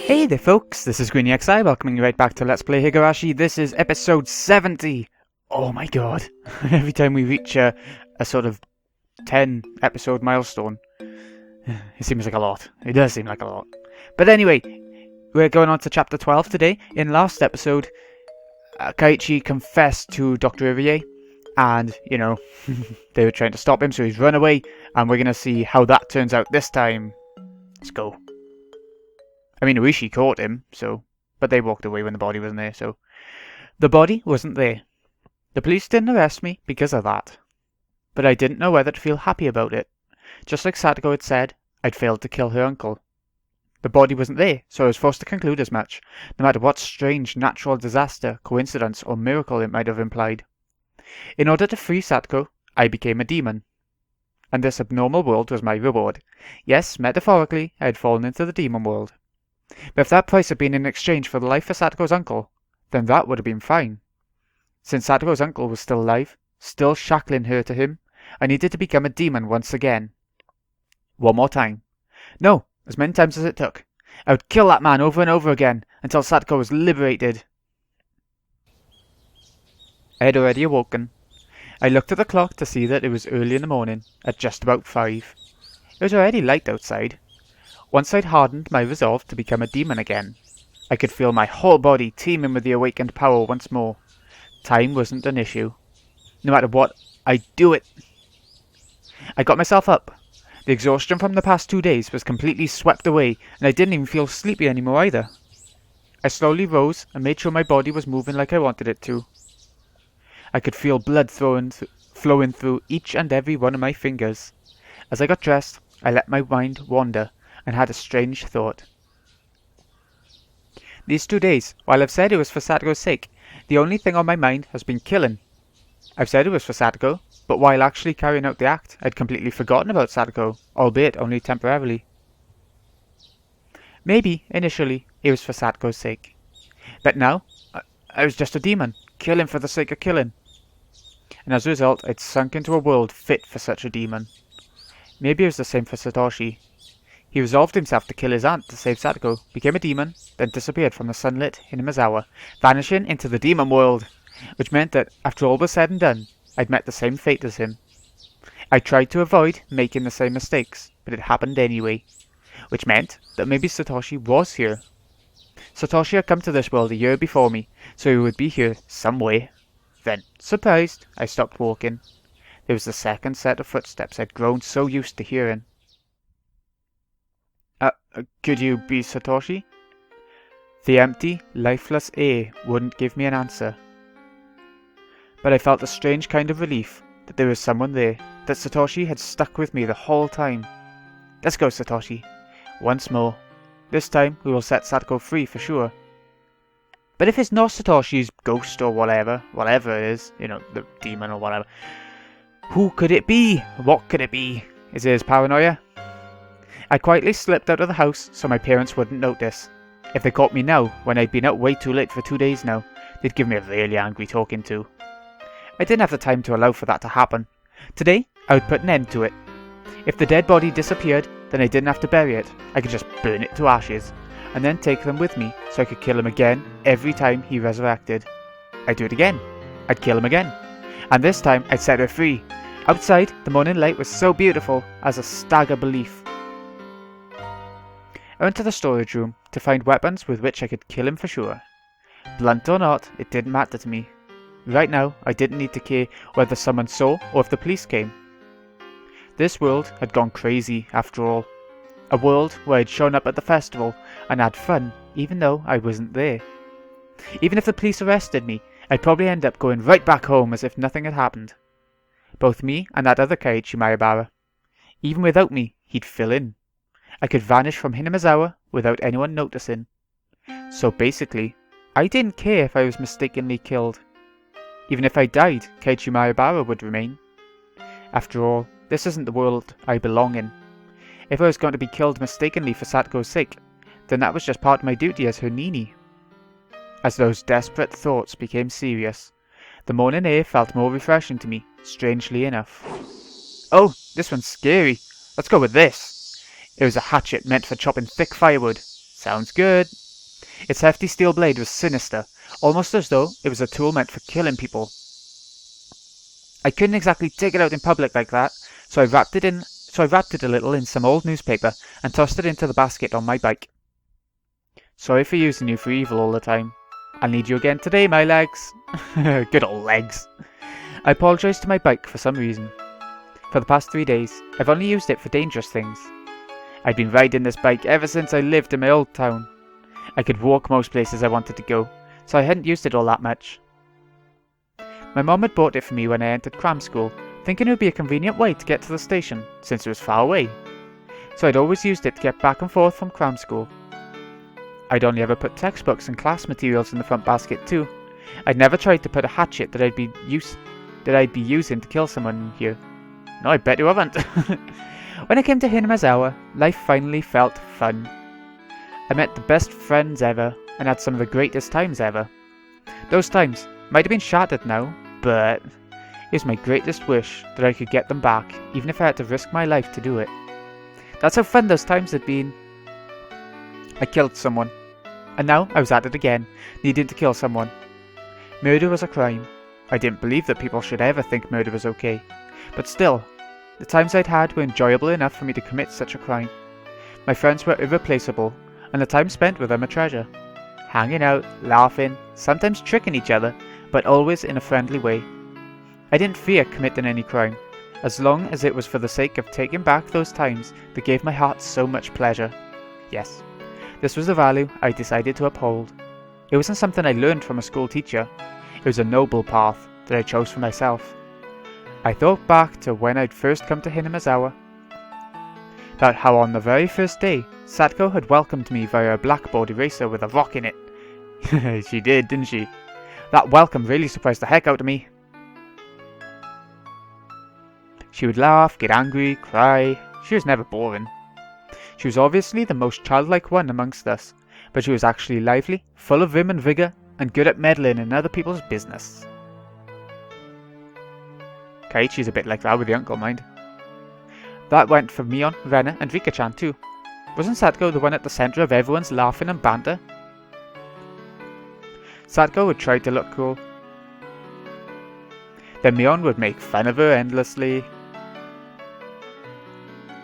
Hey there folks, this is GreenyXI welcoming you right back to Let's Play Higurashi. This is episode 70! Oh my god. Every time we reach a sort of 10 episode milestone, it seems like a lot. It does seem like a lot. But anyway, we're going on to chapter 12 today. In last episode, Kaiichi confessed to Dr. Irie, and, you know, they were trying to stop him, so he's run away, and we're going to see how that turns out this time. Let's go. I mean, Rishi caught him, but they walked away when the body wasn't there, so... The body wasn't there. The police didn't arrest me because of that. But I didn't know whether to feel happy about it. Just like Satoko had said, I'd failed to kill her uncle. The body wasn't there, so I was forced to conclude as much, no matter what strange natural disaster, coincidence, or miracle it might have implied. In order to free Satoko, I became a demon. And this abnormal world was my reward. Yes, metaphorically, I had fallen into the demon world. But if that price had been in exchange for the life of Satoko's uncle, then that would have been fine. Since Satoko's uncle was still alive, still shackling her to him, I needed to become a demon once again. One more time. No, as many times as it took. I would kill that man over and over again, until Satoko was liberated. I had already awoken. I looked at the clock to see that it was early in the morning, at just about 5. It was already light outside. Once I'd hardened my resolve to become a demon again, I could feel my whole body teeming with the awakened power once more. Time wasn't an issue. No matter what, I'd do it. I got myself up. The exhaustion from the past 2 days was completely swept away, and I didn't even feel sleepy anymore either. I slowly rose and made sure my body was moving like I wanted it to. I could feel blood flowing through each and every one of my fingers. As I got dressed, I let my mind wander and had a strange thought. These 2 days, while I've said it was for Satoko's sake, the only thing on my mind has been killing. I've said it was for Satoko, but while actually carrying out the act, I'd completely forgotten about Satoko, albeit only temporarily. Maybe, initially, it was for Satoko's sake. But now, I was just a demon, killing for the sake of killing. And as a result, I'd sunk into a world fit for such a demon. Maybe it was the same for Satoshi. He resolved himself to kill his aunt to save Satoko, became a demon, then disappeared from the sunlit Hinamizawa, vanishing into the demon world, which meant that, after all was said and done, I'd met the same fate as him. I tried to avoid making the same mistakes, but it happened anyway, which meant that maybe Satoshi was here. Satoshi had come to this world a year before me, so he would be here somewhere. Then, surprised, I stopped walking. There was the second set of footsteps I'd grown so used to hearing. Could you be Satoshi? The empty, lifeless air wouldn't give me an answer. But I felt a strange kind of relief that there was someone there, that Satoshi had stuck with me the whole time. Let's go, Satoshi. Once more. This time we will set Satoko free for sure. But if it's not Satoshi's ghost or whatever it is, you know, the demon or whatever, who could it be? What could it be? Is it his paranoia? I quietly slipped out of the house so my parents wouldn't notice. If they caught me now, when I'd been out way too late for 2 days now, they'd give me a really angry talking to. I didn't have the time to allow for that to happen. Today, I would put an end to it. If the dead body disappeared, then I didn't have to bury it. I could just burn it to ashes, and then take them with me so I could kill him again every time he resurrected. I'd do it again. I'd kill him again. And this time, I'd set her free. Outside, the morning light was so beautiful as a stagger belief. I went to the storage room to find weapons with which I could kill him for sure. Blunt or not, it didn't matter to me. Right now, I didn't need to care whether someone saw or if the police came. This world had gone crazy, after all. A world where I'd shown up at the festival and had fun, even though I wasn't there. Even if the police arrested me, I'd probably end up going right back home as if nothing had happened. Both me and that other Kaiichi Maebara. Even without me, he'd fill in. I could vanish from Hinamizawa without anyone noticing. So basically, I didn't care if I was mistakenly killed. Even if I died, Kaiichi Maebara would remain. After all, this isn't the world I belong in. If I was going to be killed mistakenly for Satoko's sake, then that was just part of my duty as her Nini. As those desperate thoughts became serious, the morning air felt more refreshing to me, strangely enough. Oh, this one's scary. Let's go with this. It was a hatchet meant for chopping thick firewood. Sounds good. Its hefty steel blade was sinister, almost as though it was a tool meant for killing people. I couldn't exactly take it out in public like that, so I wrapped it a little in some old newspaper and tossed it into the basket on my bike. Sorry for using you for evil all the time. I'll need you again today, my legs. Good old legs. I apologised to my bike for some reason. For the past 3 days, I've only used it for dangerous things. I'd been riding this bike ever since I lived in my old town. I could walk most places I wanted to go, so I hadn't used it all that much. My mom had bought it for me when I entered cram school, thinking it would be a convenient way to get to the station, since it was far away. So I'd always used it to get back and forth from cram school. I'd only ever put textbooks and class materials in the front basket too. I'd never tried to put a hatchet that I'd be using to kill someone in here. No, I bet you haven't. When I came to Hinamazawa, life finally felt fun. I met the best friends ever, and had some of the greatest times ever. Those times might have been shattered now, but it was my greatest wish that I could get them back, even if I had to risk my life to do it. That's how fun those times had been. I killed someone, and now I was at it again, needing to kill someone. Murder was a crime. I didn't believe that people should ever think murder was okay, but still, the times I'd had were enjoyable enough for me to commit such a crime. My friends were irreplaceable, and the time spent with them a treasure. Hanging out, laughing, sometimes tricking each other, but always in a friendly way. I didn't fear committing any crime, as long as it was for the sake of taking back those times that gave my heart so much pleasure. Yes, this was the value I decided to uphold. It wasn't something I learned from a school teacher. It was a noble path that I chose for myself. I thought back to when I'd first come to Hinamazawa, about how on the very first day, Satoko had welcomed me via a blackboard eraser with a rock in it. She did, didn't she? That welcome really surprised the heck out of me. She would laugh, get angry, cry. She was never boring. She was obviously the most childlike one amongst us, but she was actually lively, full of vim and vigour, and good at meddling in other people's business. Kaiichi's a bit like that with the uncle, mind. That went for Mion, Rena, and Rika-chan too. Wasn't Satoko the one at the centre of everyone's laughing and banter? Satoko would try to look cool. Then Mion would make fun of her endlessly.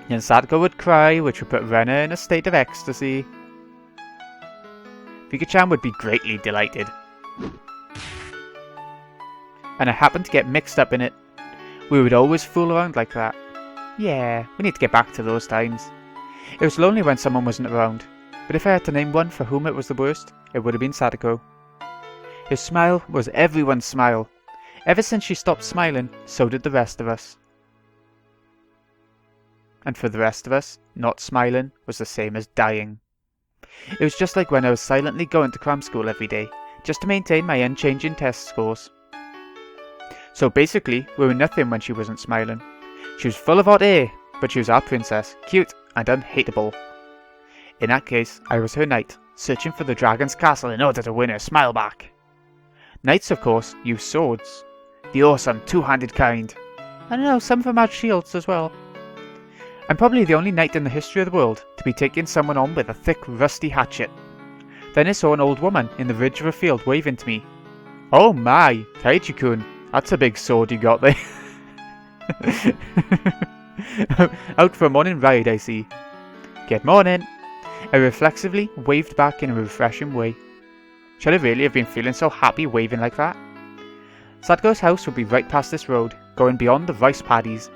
And Satoko would cry, which would put Rena in a state of ecstasy. Rika-chan would be greatly delighted. And I happened to get mixed up in it. We would always fool around like that. Yeah, we need to get back to those times. It was lonely when someone wasn't around, but if I had to name one for whom it was the worst, it would have been Satoko. Her smile was everyone's smile. Ever since she stopped smiling, so did the rest of us. And for the rest of us, not smiling was the same as dying. It was just like when I was silently going to cram school every day, just to maintain my unchanging test scores. So basically, we were nothing when she wasn't smiling. She was full of hot air, but she was our princess, cute and unhateable. In that case, I was her knight, searching for the dragon's castle in order to win her smile back. Knights, of course, use swords. The awesome, two-handed kind. I don't know, some of them had shields as well. I'm probably the only knight in the history of the world to be taking someone on with a thick, rusty hatchet. Then I saw an old woman in the ridge of a field waving to me. Oh my, Kaiichi-kun, that's a big sword you got there. Out for a morning ride, I see. Good morning. I reflexively waved back in a refreshing way. Should I really have been feeling so happy waving like that? Satoko's house would be right past this road, going beyond the rice paddies.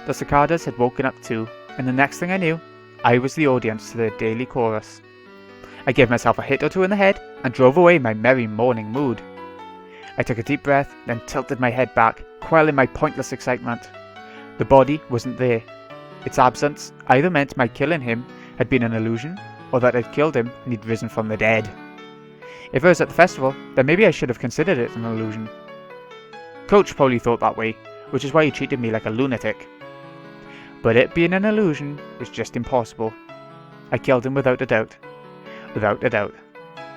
The cicadas had woken up too, and the next thing I knew, I was the audience to their daily chorus. I gave myself a hit or two in the head, and drove away my merry morning mood. I took a deep breath, then tilted my head back, quelling my pointless excitement. The body wasn't there. Its absence either meant my killing him had been an illusion, or that I'd killed him and he'd risen from the dead. If I was at the festival, then maybe I should have considered it an illusion. Coach probably thought that way, which is why he treated me like a lunatic. But it being an illusion was just impossible. I killed him without a doubt. Without a doubt.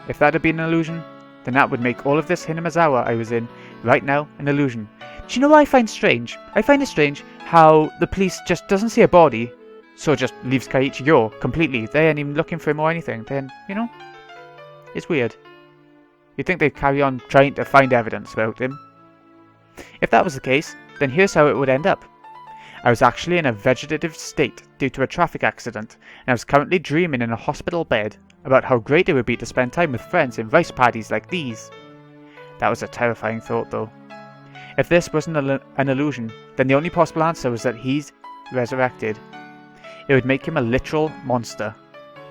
If that had been an illusion, then that would make all of this Hinamazawa I was in right now an illusion. Do you know what I find strange? I find it strange how the police just doesn't see a body, so just leaves Kaiichi go completely. They ain't even looking for him or anything. Then, it's weird. You'd think they'd carry on trying to find evidence about him. If that was the case, then here's how it would end up. I was actually in a vegetative state due to a traffic accident, and I was currently dreaming in a hospital bed about how great it would be to spend time with friends in rice paddies like these. That was a terrifying thought, though. If this wasn't an illusion, then the only possible answer was that he's resurrected. It would make him a literal monster.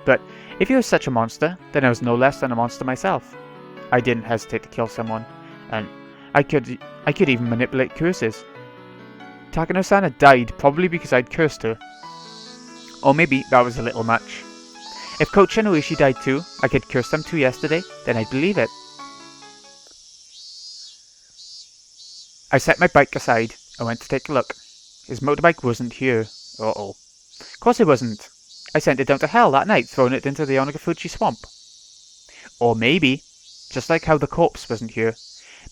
But if he was such a monster, then I was no less than a monster myself. I didn't hesitate to kill someone, and I could even manipulate curses. Takano-san had died probably because I'd cursed her. Or maybe that was a little much. If Coach and Uishi died too, like I'd cursed them too yesterday, then I'd believe it. I set my bike aside and went to take a look. His motorbike wasn't here. Uh-oh. Of course it wasn't. I sent it down to hell that night, throwing it into the Onagafuchi swamp. Or maybe, just like how the corpse wasn't here,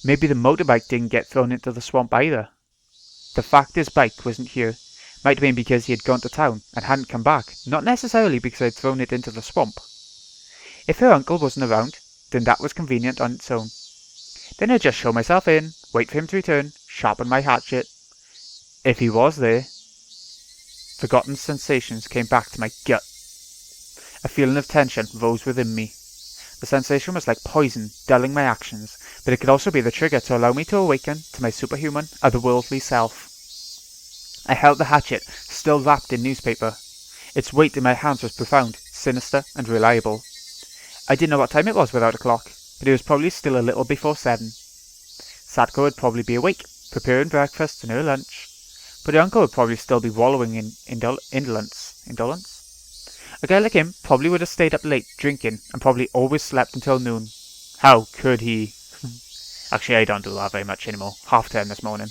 maybe the motorbike didn't get thrown into the swamp either. The fact his bike wasn't here might have been because he had gone to town and hadn't come back, not necessarily because I'd thrown it into the swamp. If her uncle wasn't around, then that was convenient on its own. Then I'd just show myself in, wait for him to return, sharpen my hatchet. If he was there, forgotten sensations came back to my gut. A feeling of tension rose within me. The sensation was like poison, dulling my actions, but it could also be the trigger to allow me to awaken to my superhuman, otherworldly self. I held the hatchet, still wrapped in newspaper. Its weight in my hands was profound, sinister, and reliable. I didn't know what time it was without a clock, but it was probably still a little before 7. Satoko would probably be awake, preparing breakfast and her lunch, but her uncle would probably still be wallowing in indolence. Indolence? A guy like him probably would have stayed up late drinking and probably always slept until noon. How could he? Actually, I don't do that very much anymore. 10:30 this morning.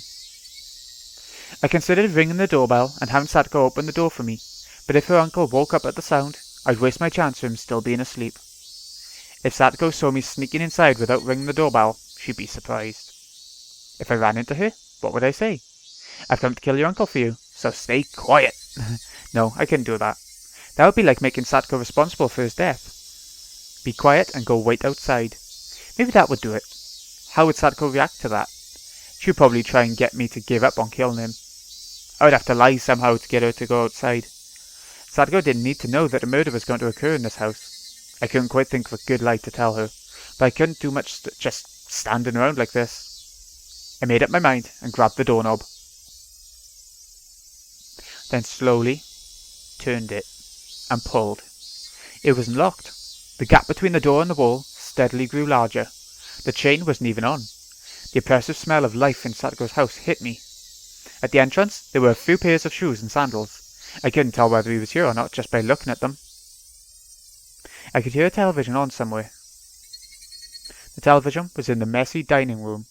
I considered ringing the doorbell and having Satoko open the door for me, but if her uncle woke up at the sound, I'd waste my chance of him still being asleep. If Satoko saw me sneaking inside without ringing the doorbell, she'd be surprised. If I ran into her, what would I say? I've come to kill your uncle for you, so stay quiet. No, I couldn't do that. That would be like making Satoko responsible for his death. Be quiet and go wait outside. Maybe that would do it. How would Satoko react to that? She'd probably try and get me to give up on killing him. I would have to lie somehow to get her to go outside. Satoko didn't need to know that a murder was going to occur in this house. I couldn't quite think of a good lie to tell her, but I couldn't do much just standing around like this. I made up my mind and grabbed the doorknob. Then slowly turned it and pulled. It wasn't locked. The gap between the door and the wall steadily grew larger. The chain wasn't even on. The oppressive smell of life in Satoko's house hit me. At the entrance, there were a few pairs of shoes and sandals. I couldn't tell whether he was here or not just by looking at them. I could hear a television on somewhere. The television was in the messy dining room.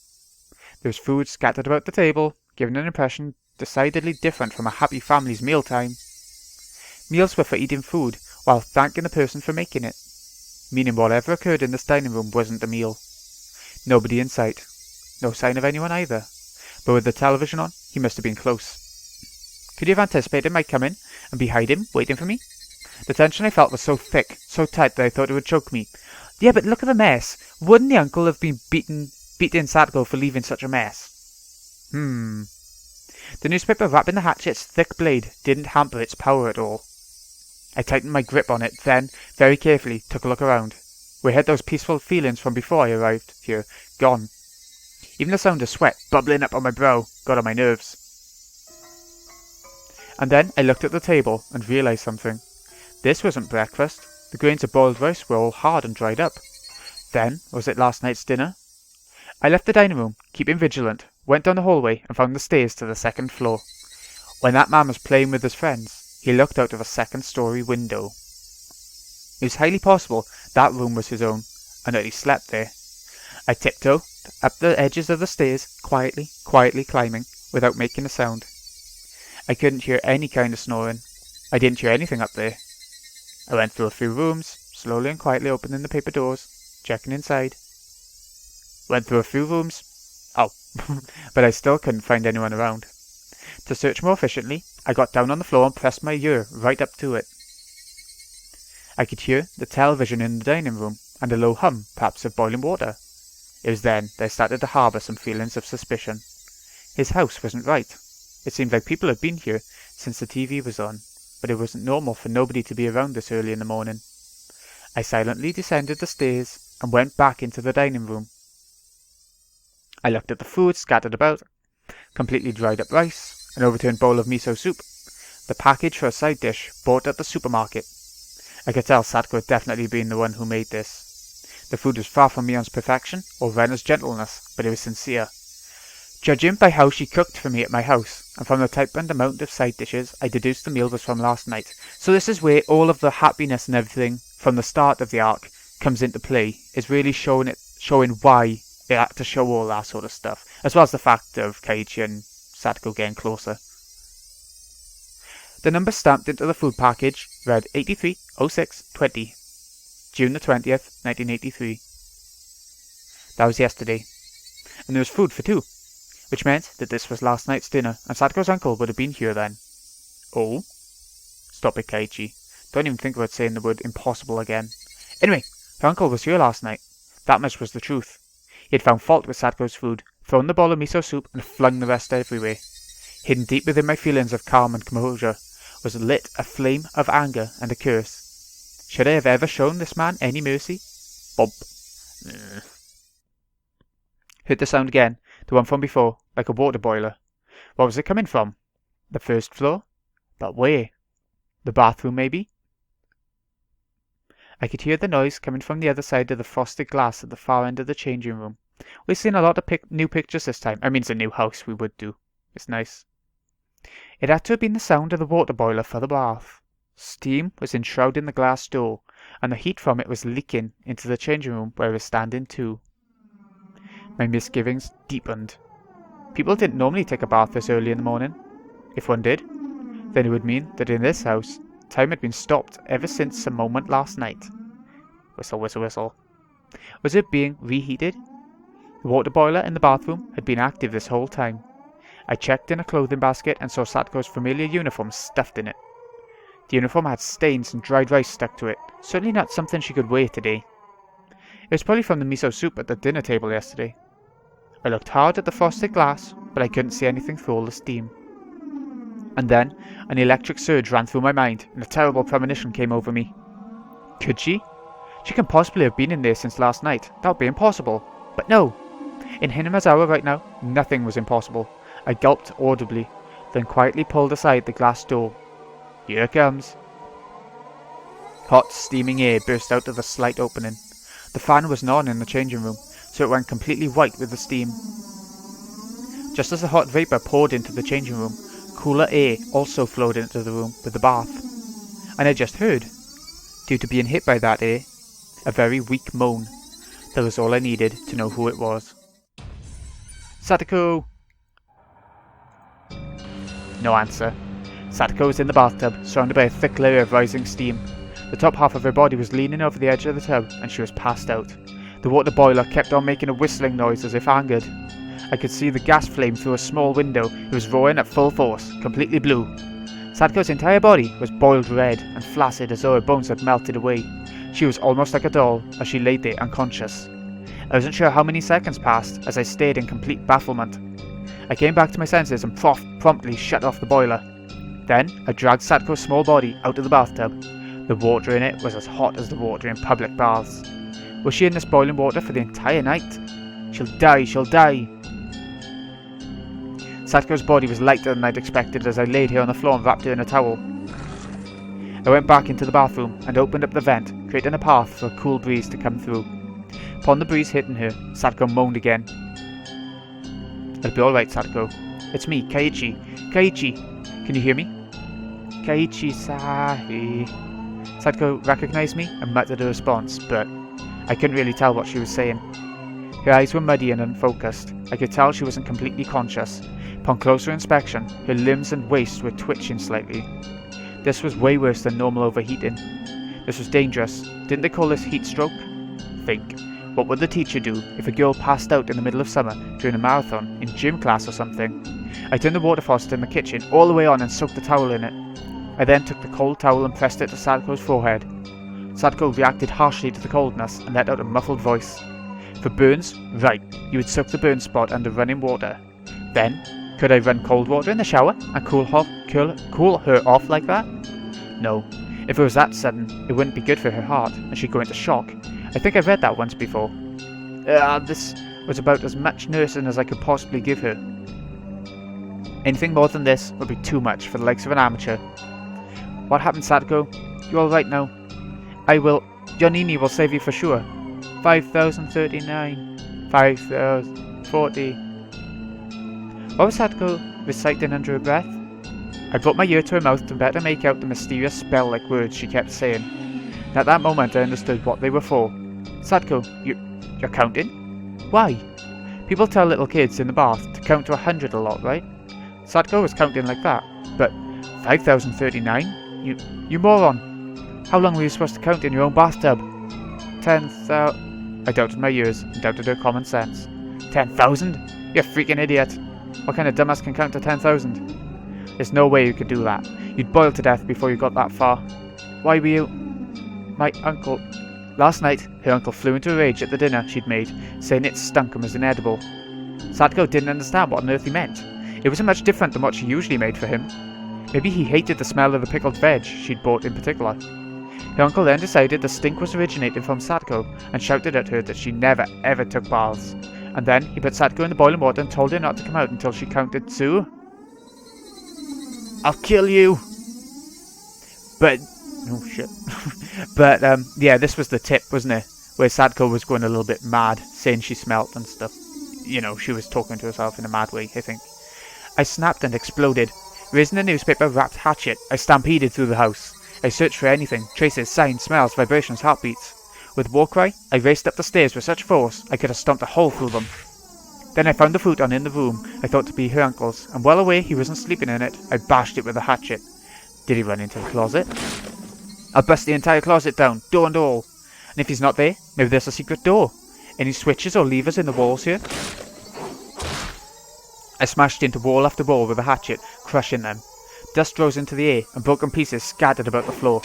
There was food scattered about the table, giving an impression decidedly different from a happy family's mealtime. Meals were for eating food, while thanking the person for making it, meaning whatever occurred in this dining room wasn't a meal. Nobody in sight. No sign of anyone either. But with the television on, he must have been close. Could he have anticipated my coming and be hiding, waiting for me? The tension I felt was so thick, so tight that I thought it would choke me. Yeah, but look at the mess. Wouldn't the uncle have been beating Satoko for leaving such a mess? The newspaper wrapping the hatchet's thick blade didn't hamper its power at all. I tightened my grip on it, then, very carefully, took a look around. Where had those peaceful feelings from before I arrived here gone? Even the sound of sweat bubbling up on my brow got on my nerves. And then I looked at the table and realised something. This wasn't breakfast. The grains of boiled rice were all hard and dried up. Then, was it last night's dinner? I left the dining room, keeping vigilant, went down the hallway and found the stairs to the 2nd floor. When that man was playing with his friends, he looked out of a 2nd-story window. It was highly possible that room was his own, and that he slept there. I tiptoed up the edges of the stairs, quietly climbing, without making a sound. I couldn't hear any kind of snoring. I didn't hear anything up there. I went through a few rooms, slowly and quietly opening the paper doors, checking inside. Went through a few rooms. Oh, but I still couldn't find anyone around. To search more efficiently, I got down on the floor and pressed my ear right up to it. I could hear the television in the dining room and a low hum, perhaps of boiling water. It was then that I started to harbour some feelings of suspicion. His house wasn't right. It seemed like people had been here since the TV was on, but it wasn't normal for nobody to be around this early in the morning. I silently descended the stairs and went back into the dining room. I looked at the food scattered about, completely dried up rice, an overturned bowl of miso soup, the package for a side dish bought at the supermarket. I could tell Satoko had definitely been the one who made this. The food was far from Mion's perfection or Rena's gentleness, but it was sincere. Judging by how she cooked for me at my house, and from the type and amount of side dishes, I deduced the meal was from last night. So this is where all of the happiness and everything from the start of the arc comes into play. It's really showing why they had to show all that sort of stuff, as well as the fact of Keiichi and Satoko getting closer. The number stamped into the food package read 830620, June the 20th, 1983. That was yesterday. And there was food for two, which meant that this was last night's dinner, and Satoko's uncle would have been here then. Oh? Stop it, Keiichi. Don't even think about saying the word impossible again. Anyway, her uncle was here last night. That much was the truth. He had found fault with Satoko's food, thrown the bowl of miso soup, and flung the rest everywhere. Hidden deep within my feelings of calm and composure was lit a flame of anger and a curse. Should I have ever shown this man any mercy? Bump. Heard the sound again, the one from before, like a water boiler. What was it coming from? The first floor? But where? The bathroom, maybe? I could hear the noise coming from the other side of the frosted glass at the far end of the changing room. We've seen a lot of new pictures this time. I mean, it's a new house, we would do. It's nice. It had to have been the sound of the water boiler for the bath. Steam was enshrouding the glass door, and the heat from it was leaking into the changing room where I was standing too. My misgivings deepened. People didn't normally take a bath this early in the morning. If one did, then it would mean that in this house, time had been stopped ever since the moment last night. Whistle, whistle, whistle. Was it being reheated? The water boiler in the bathroom had been active this whole time. I checked in a clothing basket and saw Satoko's familiar uniform stuffed in it. The uniform had stains and dried rice stuck to it, certainly not something she could wear today. It was probably from the miso soup at the dinner table yesterday. I looked hard at the frosted glass, but I couldn't see anything through all the steam. And then, an electric surge ran through my mind, and a terrible premonition came over me. Could she? She can't possibly have been in there since last night. That would be impossible. But no! In Hinamazawa right now, nothing was impossible. I gulped audibly, then quietly pulled aside the glass door. Here it comes. Hot, steaming air burst out of the slight opening. The fan was on in the changing room, so it went completely white with the steam. Just as the hot vapour poured into the changing room, cooler air also flowed into the room with the bath. And I just heard, due to being hit by that air, a very weak moan. That was all I needed to know who it was. Satoko! No answer. Satoko was in the bathtub, surrounded by a thick layer of rising steam. The top half of her body was leaning over the edge of the tub, and she was passed out. The water boiler kept on making a whistling noise as if angered. I could see the gas flame through a small window. It was roaring at full force, completely blue. Satoko's entire body was boiled red and flaccid as though her bones had melted away. She was almost like a doll as she lay there unconscious. I wasn't sure how many seconds passed as I stared in complete bafflement. I came back to my senses and promptly shut off the boiler. Then I dragged Satoko's small body out of the bathtub. The water in it was as hot as the water in public baths. Was she in this boiling water for the entire night? She'll die, she'll die! Satoko's body was lighter than I'd expected as I laid her on the floor and wrapped her in a towel. I went back into the bathroom and opened up the vent, creating a path for a cool breeze to come through. Upon the breeze hitting her, Satoko moaned again. It'll be alright, Satoko. It's me, Keiichi. Keiichi! Can you hear me? Keiichi-sahi. Satoko recognized me and muttered a response, but I couldn't really tell what she was saying. Her eyes were muddy and unfocused. I could tell she wasn't completely conscious. Upon closer inspection, her limbs and waist were twitching slightly. This was way worse than normal overheating. This was dangerous. Didn't they call this heat stroke? Think. What would the teacher do if a girl passed out in the middle of summer during a marathon in gym class or something? I turned the water faucet in the kitchen all the way on and soaked the towel in it. I then took the cold towel and pressed it to Satoko's forehead. Satoko reacted harshly to the coldness and let out a muffled voice. For burns, right, you would soak the burn spot under running water. Then, could I run cold water in the shower and cool her off like that? No. If it was that sudden, it wouldn't be good for her heart, and she'd go into shock. I think I've read that once before. This was about as much nursing as I could possibly give her. Anything more than this would be too much for the likes of an amateur. What happened, Satoko? You alright now? I will. Your Nini will save you for sure. 5,039. 5,040. What was Satoko reciting under her breath? I brought my ear to her mouth to better make out the mysterious spell-like words she kept saying. And at that moment I understood what they were for. Satoko, you're counting? Why? People tell little kids in the bath to count to 100 a lot, right? Satoko was counting like that, but 5,039? You moron! How long were you supposed to count in your own bathtub? 10,000... I doubted my ears and doubted her common sense. 10,000? You freaking idiot! What kind of dumbass can count to 10,000? There's no way you could do that. You'd boil to death before you got that far. Why were you... My uncle... Last night, her uncle flew into a rage at the dinner she'd made, saying it stunk and was inedible. Satoko didn't understand what on earth he meant. It wasn't much different than what she usually made for him. Maybe he hated the smell of the pickled veg she'd bought in particular. Her uncle then decided the stink was originating from Satoko and shouted at her that she never ever took baths. And then he put Satoko in the boiling water and told her not to come out until she counted 2. I'll kill you! But... oh shit. But yeah, this was the tip, wasn't it? Where Satoko was going a little bit mad, saying she smelt and stuff. You know, she was talking to herself in a mad way, I think. I snapped and exploded. Raising a newspaper-wrapped hatchet, I stampeded through the house. I searched for anything, traces, signs, smells, vibrations, heartbeats. With war cry, I raced up the stairs with such force I could have stomped a hole through them. Then I found the futon in the room I thought to be her uncle's, and well aware he wasn't sleeping in it, I bashed it with a hatchet. Did he run into the closet? I'll bust the entire closet down, door and all. And if he's not there, maybe there's a secret door. Any switches or levers in the walls here? I smashed into wall after wall with a hatchet, crushing them. Dust rose into the air, and broken pieces scattered about the floor.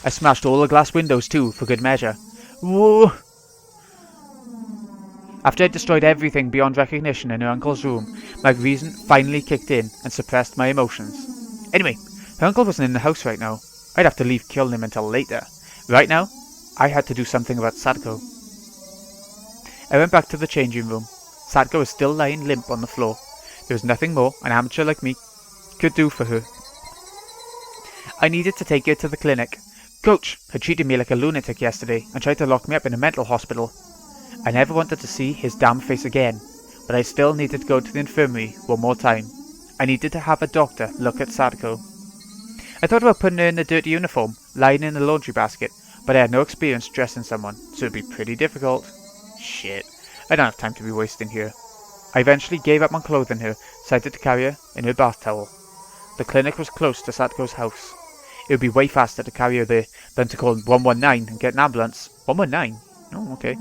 I smashed all the glass windows too, for good measure. Whoa! After I destroyed everything beyond recognition in her uncle's room, my reason finally kicked in and suppressed my emotions. Anyway, her uncle wasn't in the house right now. I'd have to leave killing him until later. Right now, I had to do something about Satoko. I went back to the changing room. Satoko was still lying limp on the floor. There was nothing more an amateur like me could do for her. I needed to take her to the clinic. Coach had treated me like a lunatic yesterday and tried to lock me up in a mental hospital. I never wanted to see his damn face again, but I still needed to go to the infirmary one more time. I needed to have a doctor look at Satoko. I thought about putting her in a dirty uniform, lying in a laundry basket, but I had no experience dressing someone, so it'd be pretty difficult. Shit, I don't have time to be wasting here. I eventually gave up on clothing her, decided to carry her in her bath towel. The clinic was close to Satoko's house. It would be way faster to carry her there than to call 119 and get an ambulance. 119? Oh, okay.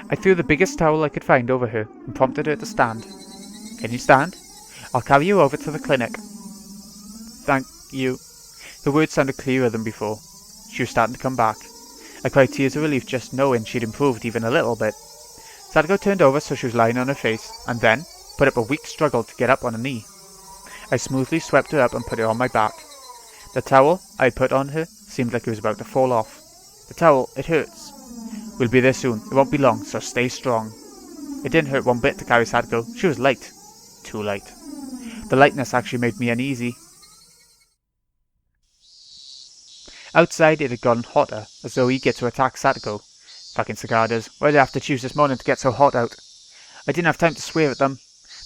I threw the biggest towel I could find over her and prompted her to stand. Can you stand? I'll carry you over to the clinic. Thank you. The words sounded clearer than before. She was starting to come back. I cried tears of relief just knowing she'd improved even a little bit. Satoko turned over so she was lying on her face, and then put up a weak struggle to get up on a knee. I smoothly swept her up and put her on my back. The towel I had put on her seemed like it was about to fall off. The towel, it hurts. We'll be there soon. It won't be long, so stay strong. It didn't hurt one bit to carry Satoko. She was light. Too light. The lightness actually made me uneasy. Outside it had gotten hotter, as though eager to attack Satoko. Fucking cicadas. Why did I have to choose this morning to get so hot out? I didn't have time to swear at them.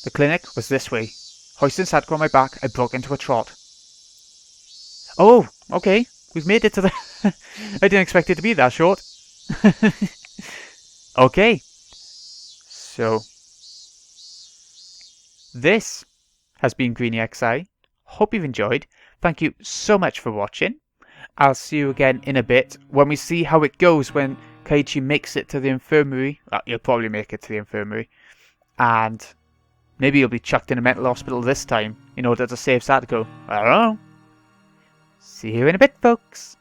The clinic was this way. Hoisting Satoko on my back, I broke into a trot. Oh, okay. We've made it to the... I didn't expect it to be that short. Okay. So... this has been Greeny XI. Hope you've enjoyed. Thank you so much for watching. I'll see you again in a bit when we see how it goes when Kaiichi makes it to the infirmary. Well, you'll probably make it to the infirmary. And Maybe he'll be chucked in a mental hospital this time in order to save Satoko. I don't know. See you in a bit, folks.